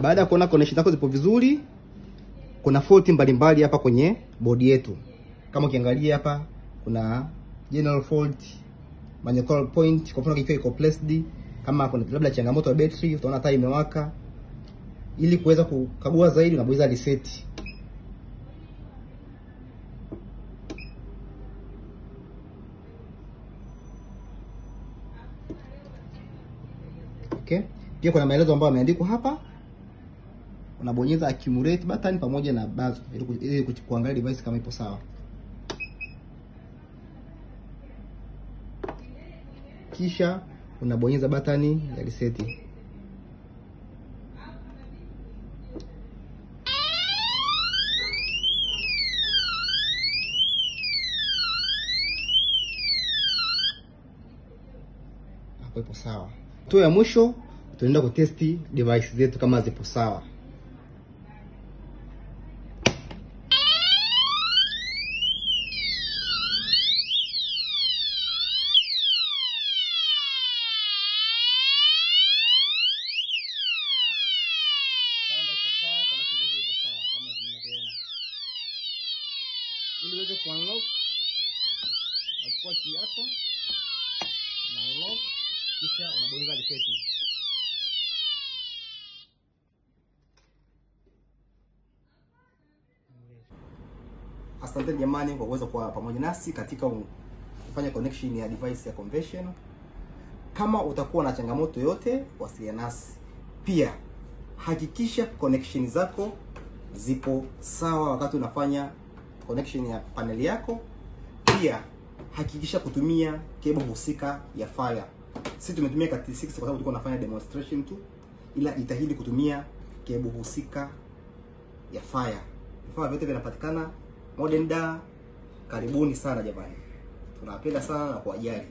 Baada ya kuona connection zako zipo vizuri, kuna fault mbalimbali hapa kwenye board yetu. Kama ukiangalia hapa kuna general fault, manual point, kwa mfano ikiwa iko placed, kama kuna labda changamoto ya battery, utaona taa imewaka. Ili kuweza kukagua zaidi unabonyeza reset. Okay? Pia kuna maelezo ambayo yameandikwa hapa. Unabonyeza accumulate button pamoja na buzzer ili kuangalia device kama ipo sawa. Kisha unabonyeza button ya reset. Hapo ipo sawa. Hatua ya mwisho tunaenda kutesti device zetu kama zipo sawa. Ili uweze kuunlock, unachukua key yako na unlock, kisha unabonyeza reset. Asante jamani kwa kuweza kuwa pamoja nasi katika kufanya connection ya device ya convention. Kama utakuwa na changamoto yote, wasiliana nasi. Pia hakikisha connection zako zipo sawa wakati unafanya connection ya panel yako. Pia hakikisha kutumia cable husika ya fire. Sisi tumetumia Cat6 kwa sababu tulikuwa tunafanya demonstration tu, ila jitahidi kutumia cable husika ya fire. Vifaa vyote vinapatikana Modern Dar. Karibuni sana jamani. Tunawapenda sana na kuwajali.